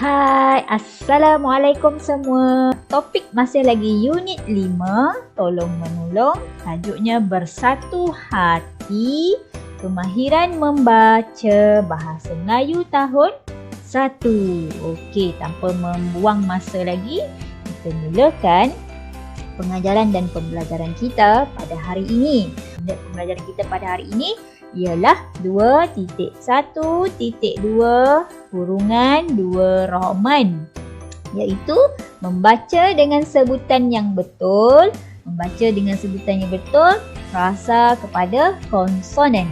Hai, Assalamualaikum semua. Topik masih lagi unit 5, tolong menolong. Tajuknya Bersatu Hati, Kemahiran Membaca Bahasa Melayu tahun 1. Okey, tanpa membuang masa lagi, kita mulakan pengajaran dan pembelajaran kita pada hari ini. Pembelajaran kita pada hari ini ialah 2.1.2 kurungan 2 Roman, iaitu membaca dengan sebutan yang betul. Membaca dengan sebutan yang betul frasa kepada konsonan.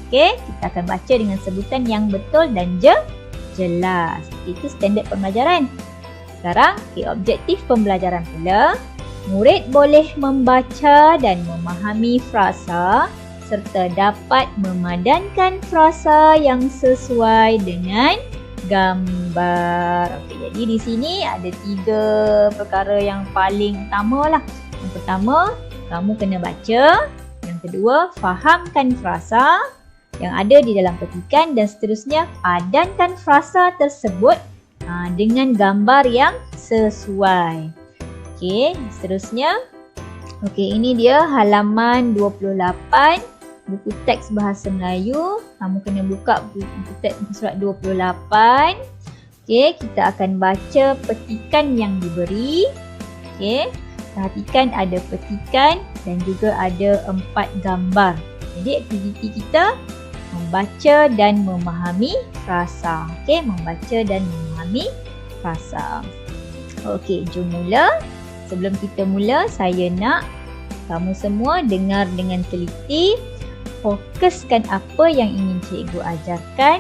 Okey, kita akan baca dengan sebutan yang betul dan jelas. Itu standard pembelajaran. Sekarang, objektif pembelajaran pula. Murid boleh membaca dan memahami frasa serta dapat memadankan frasa yang sesuai dengan gambar. Okey, jadi di sini ada 3 perkara yang paling utama lah. Yang pertama, kamu kena baca. Yang kedua, fahamkan frasa yang ada di dalam petikan dan seterusnya padankan frasa tersebut dengan gambar yang sesuai. Okey, seterusnya. Okey, ini dia halaman 28. Buku teks bahasa Melayu. Kamu kena buka buku teks surat 28. Okey, kita akan baca petikan yang diberi. Okey, perhatikan ada petikan dan juga ada 4 gambar. Jadi aktiviti kita membaca dan memahami frasa. Okey, membaca dan memahami frasa. Okey, jom mula. Sebelum kita mula, saya nak kamu semua dengar dengan teliti. Fokuskan apa yang ingin cikgu ajarkan.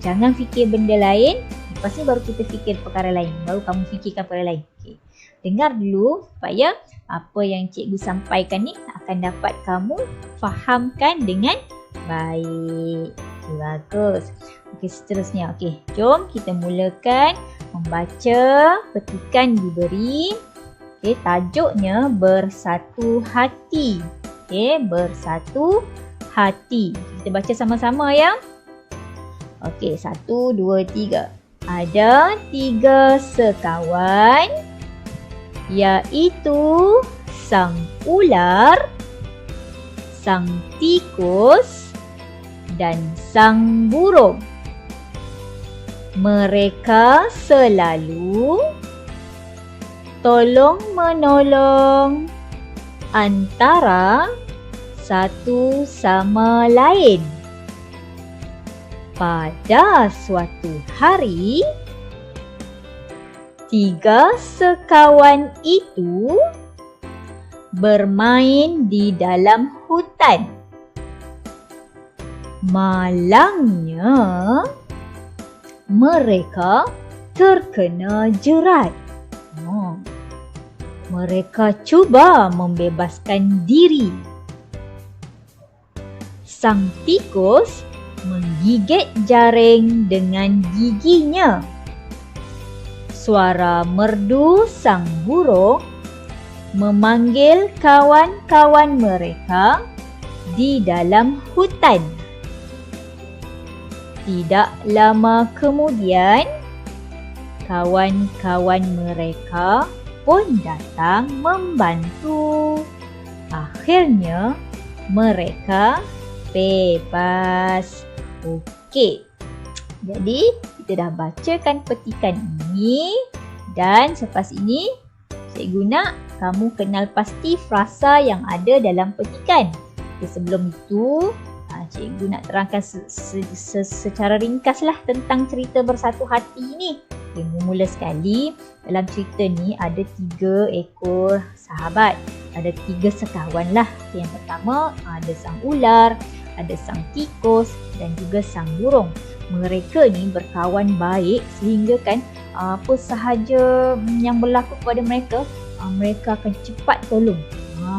Jangan fikir benda lain. Lepas ni baru kita fikir perkara lain. Baru kamu fikirkan perkara lain. Okay. Dengar dulu supaya apa yang cikgu sampaikan ni akan dapat kamu fahamkan dengan baik. Okay, bagus. Okay, seterusnya. Okay, jom kita mulakan membaca petikan diberi. Okay, tajuknya Bersatu Hati. Okey, bersatu hati. Kita baca sama-sama ya. Okey, 1, 2, 3. Ada 3 sekawan, iaitu sang ular, sang tikus dan sang burung. Mereka selalu tolong-menolong antara satu sama lain. Pada suatu hari, 3 sekawan itu bermain di dalam hutan. Malangnya, mereka terkena jerat. Mereka cuba membebaskan diri. Sang tikus menggigit jaring dengan giginya. Suara merdu sang burung memanggil kawan-kawan mereka di dalam hutan. Tidak lama kemudian, kawan-kawan mereka pun datang membantu. Akhirnya mereka bebas. Okey. Jadi kita dah bacakan petikan ini dan selepas ini cikgu nak kamu kenal pasti frasa yang ada dalam petikan. Okay, sebelum itu cikgu nak terangkan secara ringkaslah tentang cerita Bersatu Hati ini. Okay, mula sekali dalam cerita ni ada 3 ekor sahabat. Ada 3 sekawan lah. Okay, yang pertama ada sang ular, ada sang tikus dan juga sang burung. Mereka ni berkawan baik sehingga kan apa sahaja yang berlaku kepada mereka, mereka akan cepat tolong.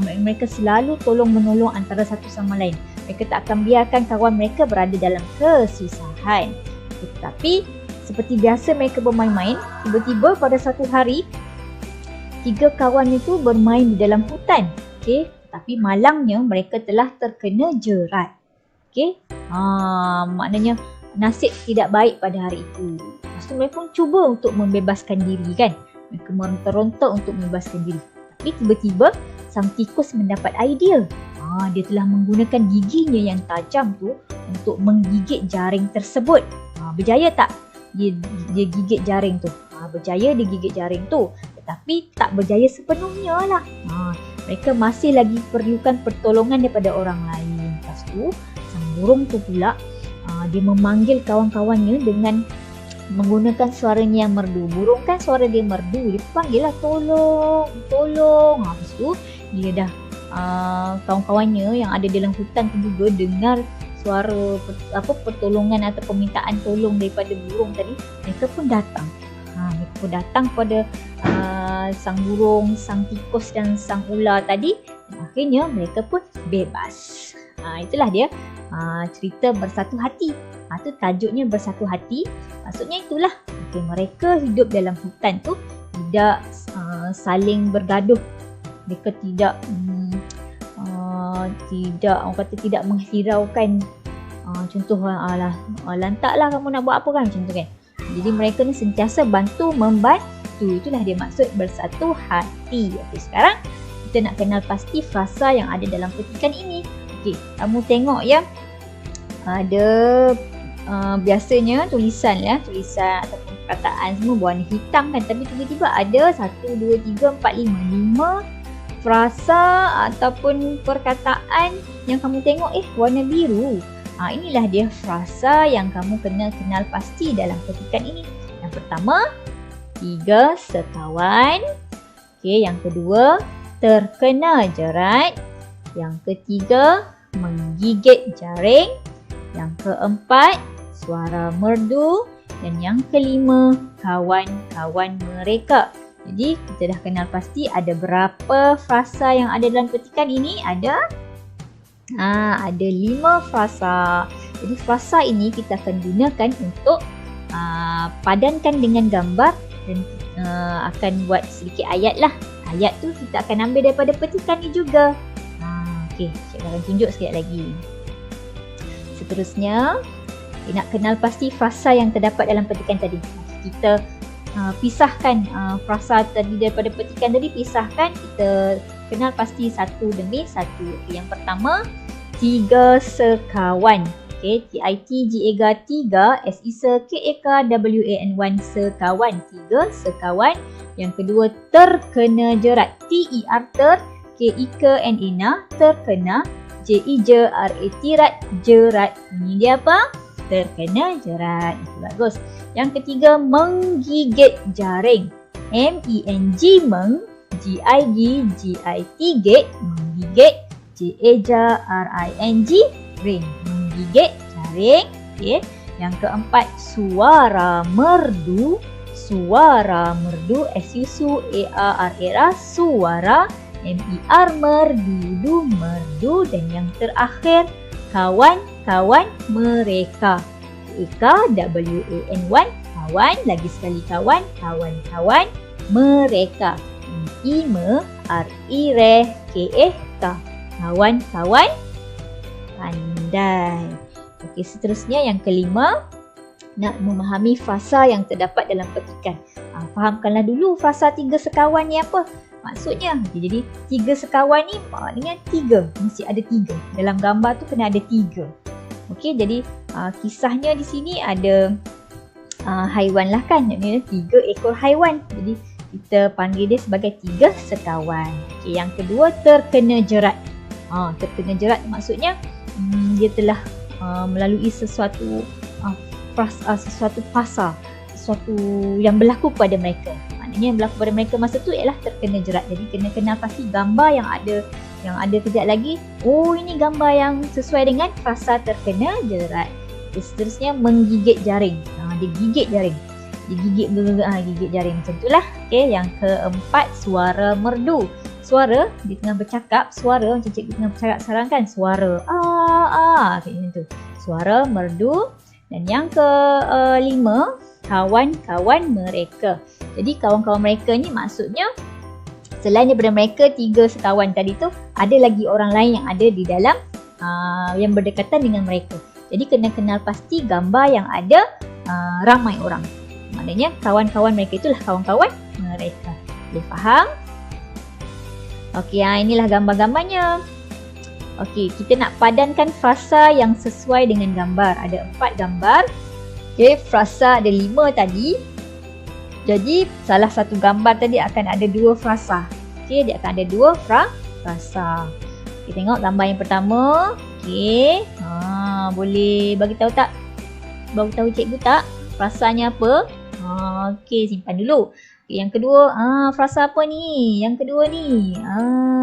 Mereka selalu tolong menolong antara satu sama lain. Mereka tak akan biarkan kawan mereka berada dalam kesusahan. Tetapi seperti biasa mereka bermain-main, tiba-tiba pada satu hari 3 kawan itu bermain di dalam hutan. Okey, tapi malangnya mereka telah terkena jerat. Okey. Maknanya nasib tidak baik pada hari itu. Lepas tu mereka pun cuba untuk membebaskan diri kan. Mereka meronta-ronta untuk membebaskan diri. Tapi tiba-tiba sang tikus mendapat idea. Dia telah menggunakan giginya yang tajam tu untuk menggigit jaring tersebut. Berjaya tak dia gigit jaring tu? Berjaya dia gigit jaring tu. Tetapi tak berjaya sepenuhnya lah. Mereka masih lagi perlukan pertolongan daripada orang lain. Lepas tu sang burung tu pula dia memanggil kawan-kawannya dengan menggunakan suaranya yang merdu. Burung kan suara dia merdu. Dia panggil lah tolong, tolong. Lepas tu dia dah kawan-kawannya yang ada dalam hutan tu juga dengar suara pertolongan atau permintaan tolong daripada burung tadi. Mereka pun datang. Mereka pun datang kepada sang burung, sang tikus dan sang ular tadi. Dan akhirnya mereka pun bebas. Itulah dia cerita bersatu hati. Itu tajuknya bersatu hati. Maksudnya itulah mereka hidup dalam hutan tu tidak saling bergaduh. Mereka tidak orang kata tidak menghiraukan contoh lantaklah kamu nak buat apa kan, macam tu kan. Jadi mereka ni sentiasa bantu membantu. Itulah dia maksud bersatu hati. Okey, sekarang kita nak kenal pasti frasa yang ada dalam petikan ini. Okey, kamu tengok ya. Ada biasanya tulisan ataupun perkataan semua berwarna hitam kan, tapi tiba-tiba ada 1, 2, 3, 4, 5 frasa ataupun perkataan yang kamu tengok warna biru. Inilah dia frasa yang kamu kena kenal pasti dalam petikan ini. Yang pertama, 3 sekawan. Okey, yang kedua, terkena jerat. Yang ketiga, menggigit jaring. Yang keempat, suara merdu. Dan yang kelima, kawan-kawan mereka. Jadi kita dah kenal pasti ada berapa frasa yang ada dalam petikan ini. Ada 5 frasa. Jadi frasa ini kita akan gunakan untuk padankan dengan gambar dan akan buat sedikit ayat lah. Ayat tu kita akan ambil daripada petikan ni juga. Okey, Cik akan tunjuk sekejap lagi. Seterusnya, kita nak kenal pasti frasa yang terdapat dalam petikan tadi. Kita pisahkan frasa tadi daripada petikan tadi, pisahkan. Kita kenal pasti satu demi satu. Okay, yang pertama, 3 sekawan. Okay, T-I-T-G-A-G-A 3, S-I-S-K-A-K-W-A-N-1 sekawan. 3 sekawan. Yang kedua, terkena jerat. T-E-R ter, K-I-K-N-A terkena, J-I-J-R-A tirat, jerat. Ini dia apa? Terkena jerat. Itu bagus. Yang ketiga, menggigit jaring. M-E-N-G meng, G-I-G-G-I-T gate, menggigit, J-A-J-R-I-N-G ring, menggigit jaring. Okay. Yang keempat, suara merdu. Suara merdu, S-U-S-U-A-R-A, suara, M-E-R merdu, merdu. Dan yang terakhir, kawan-kawan mereka. K-W-A-N-1, kawan, lagi sekali kawan, kawan-kawan mereka. I-M-E-R-I-R-E-K-A-K, kawan-kawan pandai. Okey, seterusnya yang kelima, nak memahami frasa yang terdapat dalam petikan. Fahamkanlah dulu frasa 3 sekawan ni apa maksudnya. Jadi 3 sekawan ni maknanya 3, mesti ada 3. Dalam gambar tu kena ada 3. Okey, jadi kisahnya di sini ada haiwan lah kan. Ini 3 ekor haiwan. Jadi kita panggil dia sebagai 3 sekawan. Okey, yang kedua, terkena jerat. Terkena jerat maksudnya dia telah melalui sesuatu fasa, sesuatu yang berlaku kepada mereka. Maknanya yang berlaku pada mereka masa tu ialah terkena jerat. Jadi kena kenal pasti gambar yang ada kejap lagi. Oh, ini gambar yang sesuai dengan frasa terkena jerat. Seterusnya, menggigit jaring. Dia gigit jaring. Dia gigit jaring macam itulah. Okey, yang keempat, suara merdu. Suara dia tengah bercakap, suara macam cikgu tengah bercakap sekarang kan, suara kayak macam tu. Suara merdu. Dan yang kelima, kawan-kawan mereka. Jadi kawan-kawan mereka ni maksudnya selain daripada mereka 3 sekawan tadi tu, ada lagi orang lain yang ada di dalam yang berdekatan dengan mereka. Jadi kena kenal pasti gambar yang ada ramai orang. maknanya kawan-kawan mereka itulah kawan-kawan mereka. Boleh faham? Okey, inilah gambar-gambarnya. Okey, kita nak padankan frasa yang sesuai dengan gambar. Ada 4 gambar. Okey, frasa ada 5 tadi. Jadi, salah satu gambar tadi akan ada 2 frasa. Okey, dia akan ada 2 frasa. Okey, tengok gambar yang pertama. Okey, boleh bagi tahu tak? Bagi tahu cikgu tak? Frasanya apa? Okey, simpan dulu. Okay, yang kedua, frasa apa ni? Yang kedua ni.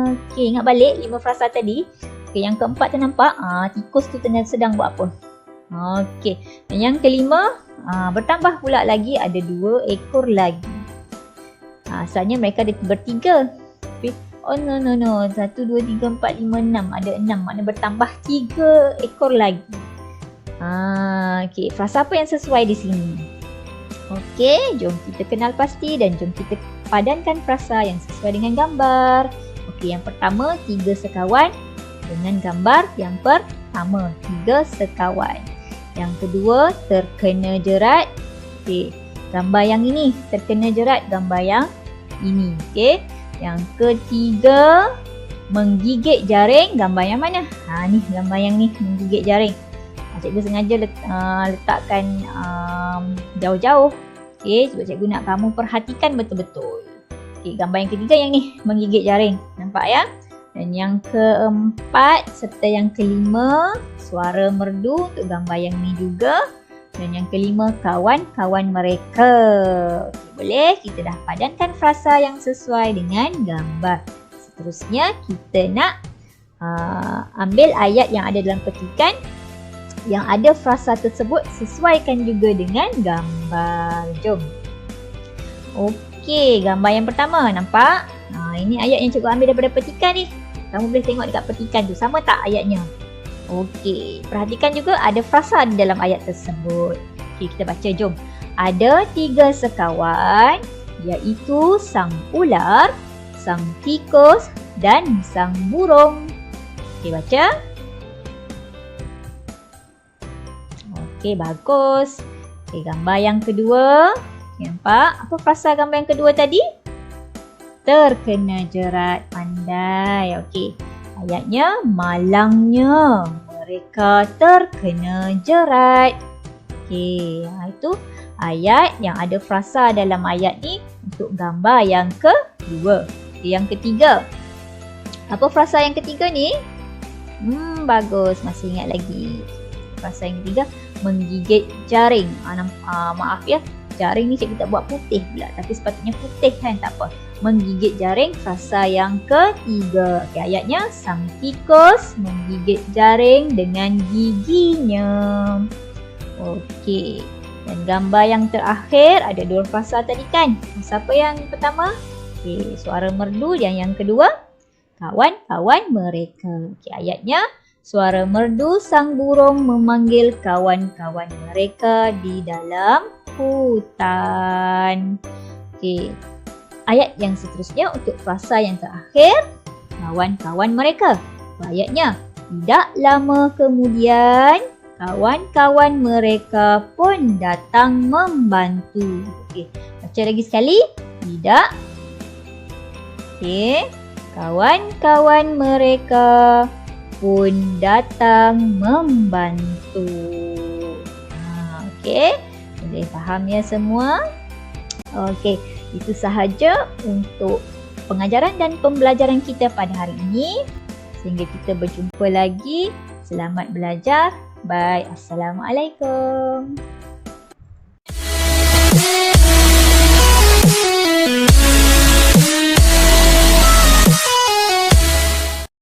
Okey, ingat balik 5 frasa tadi. Okey, yang keempat tu nampak? Tikus tu sedang buat apa? Okey, dan yang kelima, bertambah pula lagi ada 2 ekor lagi. Asalnya mereka ada bertiga. Oh no. 1, 2, 3, 4, 5, 6. Ada 6. Maknanya bertambah 3 ekor lagi. Okey, frasa apa yang sesuai di sini? Okey, jom kita kenal pasti dan jom kita padankan frasa yang sesuai dengan gambar. Okey, yang pertama 3 sekawan dengan gambar yang pertama 3 sekawan. Yang kedua terkena jerat. Okey, gambar yang ini terkena jerat gambar yang ini. Okey, yang ketiga menggigit jaring, gambar yang mana? Ni gambar yang ni menggigit jaring. Cikgu sengaja letakkan jauh-jauh. Okey, sebab cikgu nak kamu perhatikan betul-betul. Okey, gambar yang ketiga yang ni menggigit jaring. Nampak ya? Dan yang keempat serta yang kelima suara merdu untuk gambar yang ni juga. Dan yang kelima kawan-kawan mereka. Okey, boleh kita dah padankan frasa yang sesuai dengan gambar. Seterusnya kita nak ambil ayat yang ada dalam petikan yang ada frasa tersebut, sesuaikan juga dengan gambar. Jom. Okey, gambar yang pertama nampak? Ini ayat yang cikgu ambil daripada petikan ni. Kamu boleh tengok dekat petikan tu, sama tak ayatnya? Okey, perhatikan juga ada frasa di dalam ayat tersebut. Okey, kita baca, jom. Ada 3 sekawan, iaitu sang ular, sang tikus dan sang burung. Okey, baca. Okey, bagus. Okey, gambar yang kedua. Nampak? Apa frasa gambar yang kedua tadi? Terkena jerat. Pandai. Okey. Ayatnya, malangnya mereka terkena jerat. Okey, itu ayat yang ada frasa dalam ayat ni untuk gambar yang kedua. Okey, yang ketiga. Apa frasa yang ketiga ni? Bagus. Masih ingat lagi. Frasa yang ketiga, menggigit jaring. Maaf ya, jaring ni cikgu tak buat putih pula, tapi sepatutnya putih kan, tak apa. Menggigit jaring, frasa yang ketiga. Okay, ayatnya, sang tikus menggigit jaring dengan giginya. Okey, dan gambar yang terakhir ada 2 frasa tadi kan. Frasa apa yang pertama? Okey, suara merdu. Yang kedua, kawan-kawan mereka. Okey, ayatnya, suara merdu sang burung memanggil kawan-kawan mereka di dalam hutan. Okey. Ayat yang seterusnya untuk frasa yang terakhir, kawan-kawan mereka. Ayatnya, tidak lama kemudian kawan-kawan mereka pun datang membantu. Okey, baca lagi sekali. Tidak. Okey. Kawan-kawan mereka pun datang membantu. Okey, boleh faham ya semua? Okey, itu sahaja untuk pengajaran dan pembelajaran kita pada hari ini. Sehingga kita berjumpa lagi. Selamat belajar. Bye. Assalamualaikum.